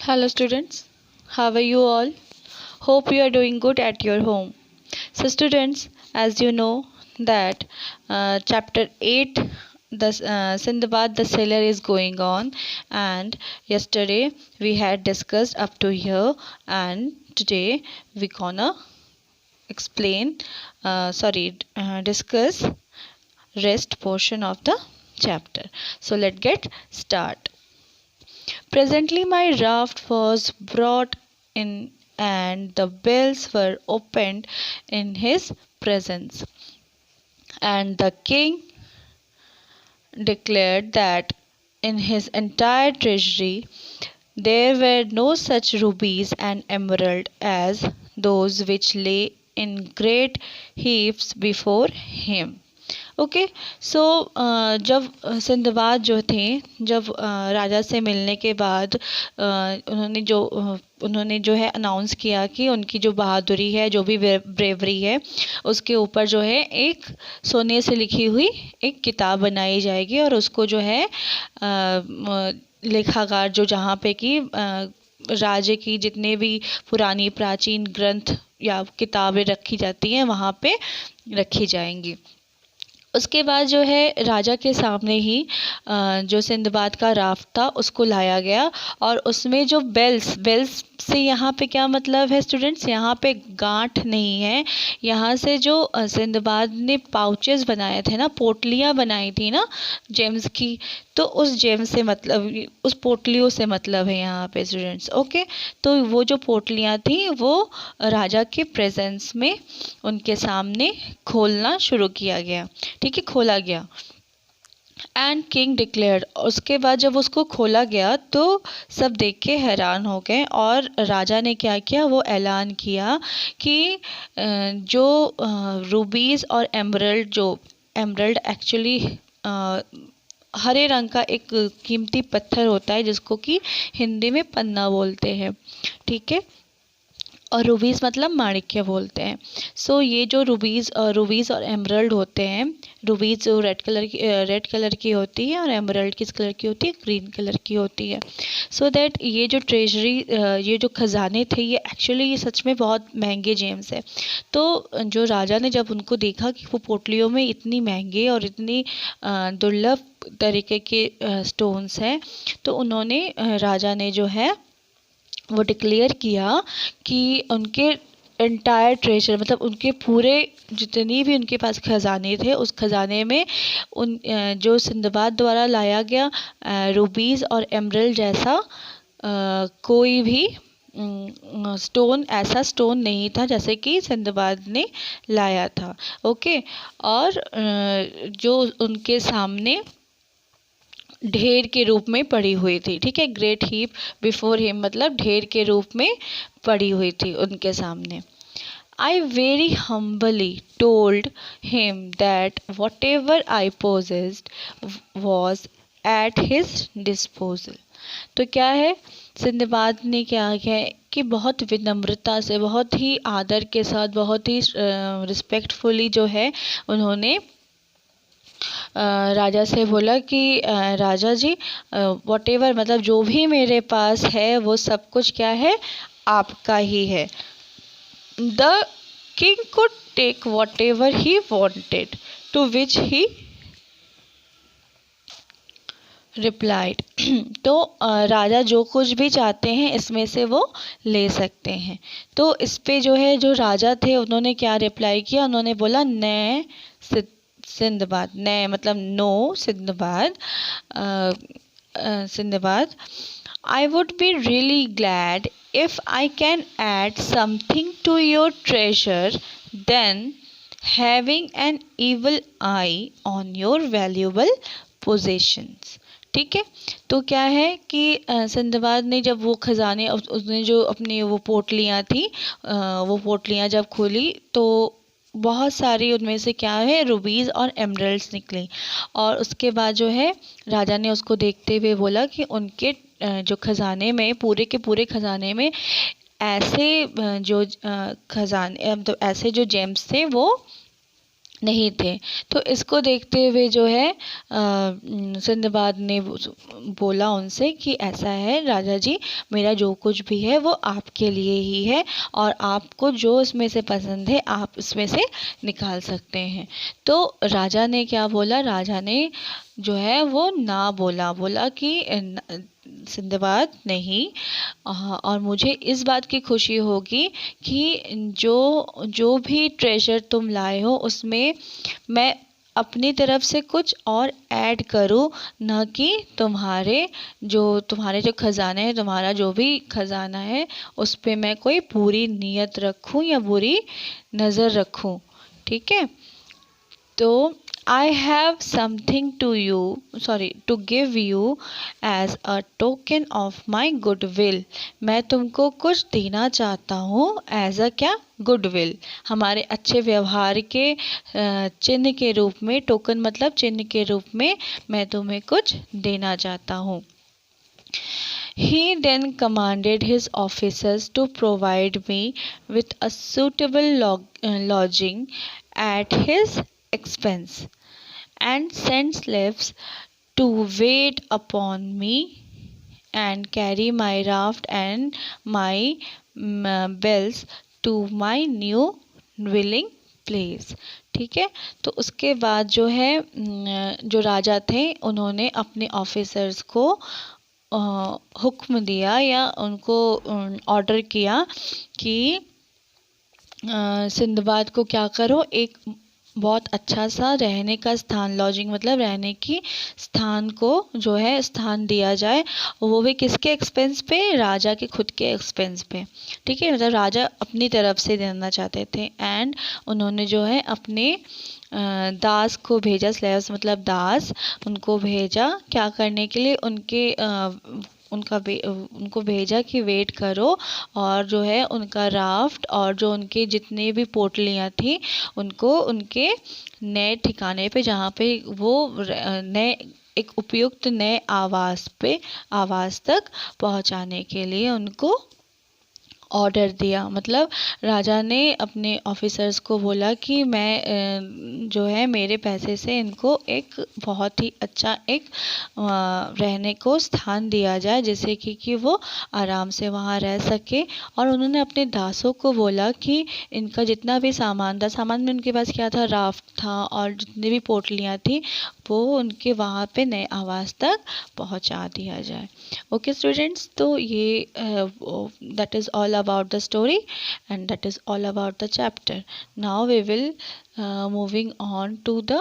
Hello students, how are you all? Hope you are doing good at your home. So students, as you know that chapter 8 the Sindbad the Sailor is going on, and yesterday we had discussed up to here, and today we gonna explain discuss rest portion of the chapter. So let's get start. Presently my raft was brought in and the bells were opened in his presence. And the king declared that in his entire treasury there were no such rubies and emerald as those which lay in great heaps before him. Okay so जब Sinbad जो थे जब राजा से मिलने के बाद उन्होंने जो है अनाउंस किया कि उनकी जो बहादुरी है, जो भी ब्रेवरी है, उसके ऊपर जो है एक सोने से लिखी हुई एक किताब बनाई जाएगी और उसको जो है लेखाकार जो जहाँ पे कि राज्य की जितने भी पुरानी प्राचीन ग्रंथ या किताबें रखी जाती हैं वहाँ पे रखी जाएंगी। उसके बाद जो है राजा के सामने ही जो सिंदबाद का राफ्ट था उसको लाया गया और उसमें जो बेल्स से यहाँ पे क्या मतलब है स्टूडेंट्स, यहाँ पे गांठ नहीं है। यहाँ से जो सिंदबाद ने पाउचेस बनाए थे ना, पोटलियाँ बनाई थी ना जेम्स की, तो उस जेम से मतलब उस पोटलियों से मतलब है यहाँ पे स्टूडेंट्स। ओके, तो वो जो पोटलियाँ थी वो राजा के प्रेजेंस में उनके सामने खोलना शुरू किया गया। ठीक है, खोला गया। एंड किंग डिक्लेयर्ड, उसके बाद जब उसको खोला गया तो सब देख के हैरान हो गए और राजा ने क्या किया, वो ऐलान किया कि जो रूबीज़ और एमरल्ड एक्चुअली हरे रंग का एक कीमती पत्थर होता है जिसको कि हिंदी में पन्ना बोलते हैं। ठीक है, और रूबीज़ मतलब माणिक्य बोलते हैं। सो ये जो रूबीज़ और एमरल्ड होते हैं, रूबीज़ जो रेड कलर की होती है और एमरल्ड किस कलर की होती है, ग्रीन कलर की होती है। सो दैट ये जो ट्रेजरी ये जो खजाने थे ये एक्चुअली ये सच में बहुत महंगे जेम्स है। तो जो राजा ने जब उनको देखा कि वो पोटलियों में इतनी महंगे और इतनी दुर्लभ तरीके के स्टोन्स हैं, तो उन्होंने राजा ने जो है वो डिक्लेयर किया कि उनके एंटायर ट्रेजर मतलब उनके पूरे जितनी भी उनके पास खजाने थे उस खजाने में उन जो सिंदबाद द्वारा लाया गया रूबीज़ और एमरल्ड जैसा कोई भी ऐसा स्टोन नहीं था जैसे कि सिंदबाद ने लाया था। ओके, और जो उनके सामने ढेर के रूप में पड़ी हुई थी। ठीक है, ग्रेट हीप बिफोर हिम मतलब ढेर के रूप में पड़ी हुई थी उनके सामने। I very humbly told him that whatever I possessed was at his disposal. तो क्या है, सिंदबाद ने क्या है कि बहुत विनम्रता से, बहुत ही आदर के साथ, बहुत ही रिस्पेक्टफुली जो है उन्होंने राजा से बोला कि राजा जी वॉटेवर मतलब जो भी मेरे पास है वो सब कुछ क्या है, आपका ही है। The king could take whatever he wanted, to which he replied. तो राजा जो कुछ भी चाहते हैं इसमें से वो ले सकते हैं। तो इस पे जो है जो राजा थे उन्होंने क्या रिप्लाई किया, उन्होंने बोला नै सिंदबाद, नै मतलब no Sindbad, I would be really glad if I can add something to your treasure than having an evil eye on your valuable possessions. ठीक है, तो क्या है कि सिंदबाद ने जब वो खजाने उसने जो अपनी वो पोटलियाँ थी वो पोटलियाँ जब खोली तो बहुत सारी उनमें से क्या है रूबीज़ और एमरल्ड्स निकली। और उसके बाद जो है राजा ने उसको देखते हुए बोला कि उनके जो खजाने में पूरे के पूरे खजाने में ऐसे जो खजाने मतलब ऐसे जो जेम्स थे वो नहीं थे। तो इसको देखते हुए जो है सिंदबाद ने बोला उनसे कि ऐसा है राजा जी, मेरा जो कुछ भी है वो आपके लिए ही है और आपको जो इसमें से पसंद है आप इसमें से निकाल सकते हैं। तो राजा ने क्या बोला, राजा ने जो है वो ना बोला कि सिंदबाद नहीं, और मुझे इस बात की खुशी होगी कि जो भी ट्रेजर तुम लाए हो उसमें मैं अपनी तरफ से कुछ और ऐड करूँ, न कि तुम्हारे जो खजाने हैं, तुम्हारा जो भी खजाना है उस पे मैं कोई बुरी नीयत रखूँ या बुरी नज़र रखूँ। ठीक है। तो I have something to give you as a token of my goodwill. मैं तुमको कुछ देना चाहता हूँ एज अ क्या, गुडविल, हमारे अच्छे व्यवहार के चिन्ह के रूप में। टोकन मतलब चिन्ह के रूप में मैं तुम्हें कुछ देना चाहता हूँ। He then commanded his officers to provide me with a suitable lodging at his expense, and sent slaves to wait upon me and carry my raft and my bells to my new dwelling place। ठीक है। तो उसके बाद जो है जो राजा थे उन्होंने अपने ऑफिसर्स को हुक्म दिया या उनको ऑर्डर किया कि सिंदबाद को क्या करो, एक बहुत अच्छा सा रहने का स्थान, लॉजिंग मतलब रहने की स्थान को जो है स्थान दिया जाए, वो भी किसके एक्सपेंस पे, राजा के खुद के एक्सपेंस पे। ठीक है। मतलब राजा अपनी तरफ से देना चाहते थे। एंड उन्होंने जो है अपने दास को भेजा, स्लेव्स मतलब दास, उनको भेजा क्या करने के लिए, उनको भेजा कि वेट करो और जो है उनका राफ्ट और जो उनके जितने भी पोटलियाँ थी उनको उनके नए ठिकाने पे, जहाँ पे वो नए एक उपयुक्त नए आवास तक पहुँचाने के लिए उनको ऑर्डर दिया। मतलब राजा ने अपने ऑफिसर्स को बोला कि मैं जो है मेरे पैसे से इनको एक बहुत ही अच्छा एक रहने को स्थान दिया जाए, जिससे कि वो आराम से वहाँ रह सके। और उन्होंने अपने दासों को बोला कि इनका जितना भी सामान था, सामान में उनके पास क्या था, राफ्ट था और जितनी भी पोटलियाँ थी वो उनके वहाँ पे नए आवास तक पहुँचा दिया जाए। ओके स्टूडेंट्स, तो ये that is all about the story and that is all about the chapter. Now we will moving on to the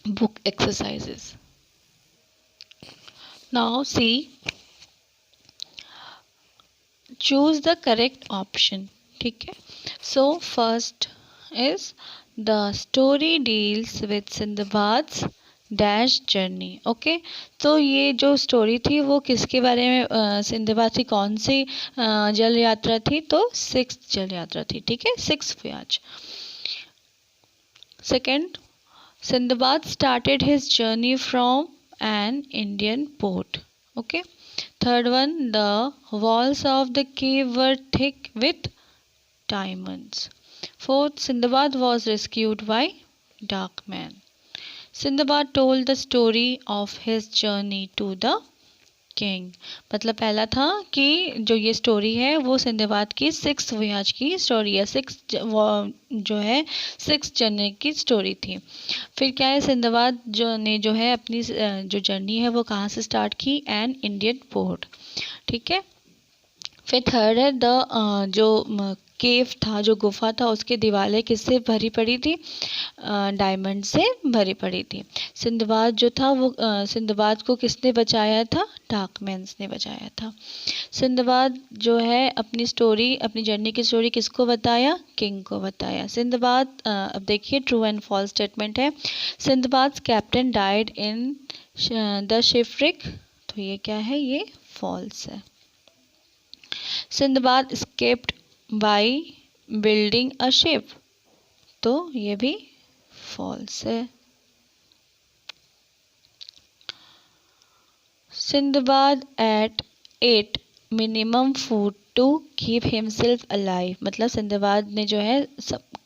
book exercises. Now see, choose the correct option. ठीक है। So first is the story deals with Sindbad's dash journey. Okay. तो ये जो story थी वो किसके बारे में, सिंदबाद की कौन सी जल यात्रा थी, तो 6th जल यात्रा थी। ठीक है, 6th voyage। Second, Sinbad started his journey from an Indian port. Okay. Third one, the walls of the cave were thick with diamonds. Fourth, Sinbad was rescued bye dark man. Sinbad told the story of his journey to the king। मतलब पहला था कि जो ये story है वो Sinbad की 6th voyage की स्टोरी है, जो है 6th जर्नी की स्टोरी थी। फिर क्या है, सिंदबाद जो है अपनी जो जर्नी है वो कहाँ से स्टार्ट की, एन इंडियन पोर्ट। ठीक है। फिर थर्ड है जो केव था, जो गुफा था, उसकी दीवारें किससे भरी पड़ी थी, डायमंड से भरी पड़ी थी। सिंदबाद जो था वो सिंदबाद को किसने बचाया था, डार्कमैन्स ने बचाया था। सिंदबाद जो है अपनी जर्नी की स्टोरी किसको बताया, किंग को बताया। सिंदबाद अब देखिए ट्रू एंड फॉल्स स्टेटमेंट है। Sindbad captain died in the shipwreck, तो ये क्या है, ये फॉल्स है। Sindbad escaped by building a ship, तो ये भी फॉल्स है। Sindbad ate minimum food to keep himself alive, मतलब सिंदबाद ने जो है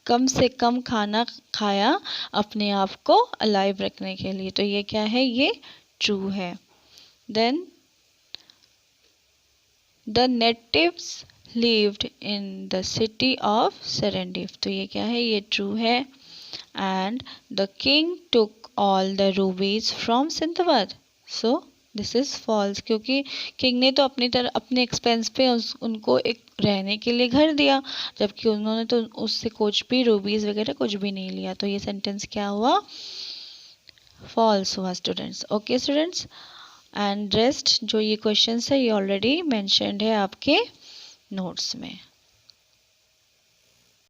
कम से कम खाना खाया अपने आप को अलाइव रखने के लिए। तो ये क्या है, ये ट्रू है। Then the natives lived in the city of Serendib, तो ये क्या है, ये ट्रू है। And the king took all the rubies from Sindbad, so this is false, क्योंकि किंग ने तो अपने एक्सपेंस पे उनको एक रहने के लिए घर दिया, जबकि उन्होंने तो उससे कुछ भी रूबीज़ वगैरह कुछ भी नहीं लिया। तो ये सेंटेंस क्या हुआ, फॉल्स हुआ students. Okay students, and rest जो ये क्वेश्चंस है ये ऑलरेडी मेंशन्ड है आपके नोट्स में।